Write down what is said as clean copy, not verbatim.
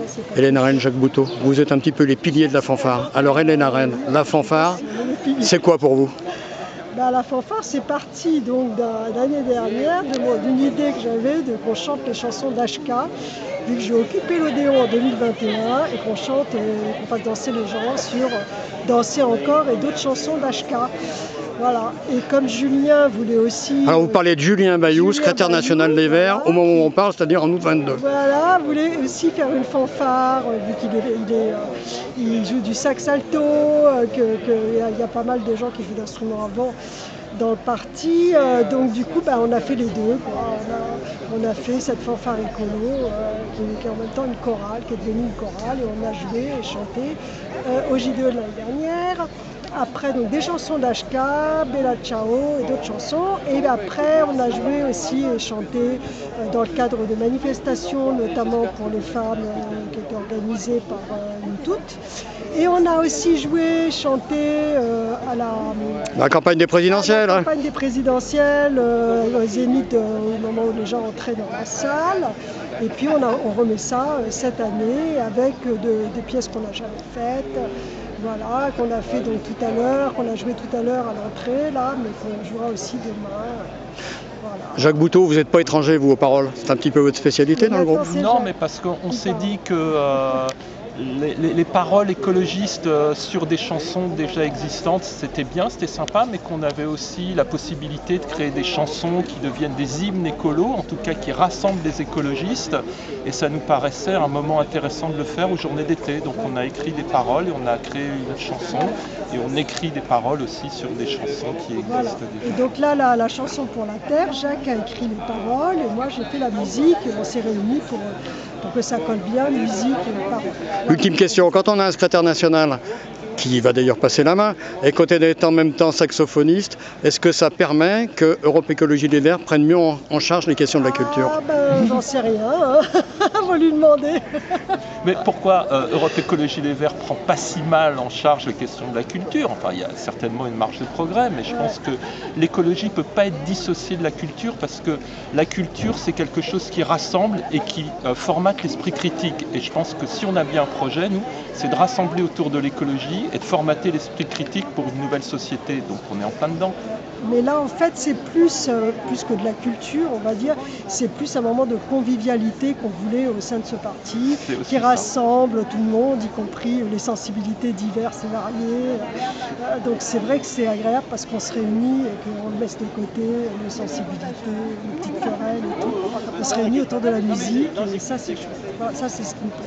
c'est pas Hélène Arène, Jacques Bouteau, vous êtes un petit peu les piliers de la fanfare. Alors Hélène Arène, la fanfare, c'est quoi pour vous? La fanfare, c'est parti donc l'année dernière d'une idée que j'avais qu'on chante les chansons d'Ashka, vu que j'ai occupé l'Odéon en 2021 et qu'on chante, qu'on fasse danser les gens sur Danser encore et d'autres chansons d'Ashka. Voilà. Et comme Julien voulait aussi... Alors vous parlez de Julien Bayou, secrétaire national des Verts, voilà, au moment où on parle, c'est-à-dire en août 22. Voilà, voulait aussi faire une fanfare, vu il joue du sax alto, qu'il y a pas mal de gens qui jouent d'instruments avant dans le parti. Donc du coup, on a fait les deux, quoi. On a fait cette fanfare écolo, qui est en même temps une chorale, qui est devenue une chorale, et on a joué et chanté au J2 de l'année dernière. Après, donc, des chansons d'Ashka, Bella Ciao et d'autres chansons. Et après, on a joué aussi et chanté dans le cadre de manifestations, notamment pour les femmes, qui étaient organisées par nous toutes. Et on a aussi joué, chanté à la campagne des présidentielles. La campagne des présidentielles, au Zénith, au moment où les gens entraient dans la salle. Et puis on remet ça cette année avec des pièces qu'on n'a jamais faites. Voilà, qu'on a fait donc tout à l'heure, qu'on a joué tout à l'heure à l'entrée, là, mais qu'on jouera aussi demain. Voilà. Jacques Bouteau, vous n'êtes pas étranger, vous, aux paroles. C'est un petit peu votre spécialité dans le groupe? Non, mais parce qu'on s'est dit que les paroles écologistes sur des chansons déjà existantes, c'était bien, c'était sympa, mais qu'on avait aussi la possibilité de créer des chansons qui deviennent des hymnes écolos, en tout cas qui rassemblent les écologistes. Et ça nous paraissait un moment intéressant de le faire aux journées d'été. Donc on a écrit des paroles et on a créé une chanson. Et on écrit des paroles aussi sur des chansons qui existent déjà. Et donc là, la chanson pour la Terre, Jacques a écrit les paroles et moi j'ai fait la musique. Et on s'est réunis pour que ça colle bien, musique et paroles. Ultime question, quand on a un secrétaire national qui va d'ailleurs passer la main, et côté d'être en même temps saxophoniste, est-ce que ça permet que Europe Écologie Les Verts prenne mieux en charge les questions de la culture? J'en sais rien, hein. Faut lui demander. Mais pourquoi Europe Écologie Les Verts prend pas si mal en charge les questions de la culture? Enfin, il y a certainement une marge de progrès, mais je pense que l'écologie peut pas être dissociée de la culture, parce que la culture, c'est quelque chose qui rassemble et qui formate l'esprit critique. Et je pense que si on a bien un projet, nous, c'est de rassembler autour de l'écologie et de formater l'esprit critique pour une nouvelle société. Donc on est en plein dedans. Mais là, en fait, c'est plus que de la culture, on va dire. C'est plus un moment de convivialité qu'on voulait au sein de ce parti, qui rassemble tout le monde, y compris les sensibilités diverses et variées. Donc c'est vrai que c'est agréable parce qu'on se réunit et qu'on laisse de côté les sensibilités, les petites querelles et tout. On se réunit autour de la musique et ça, c'est chouette. Voilà, ça, c'est ce qui me plaît.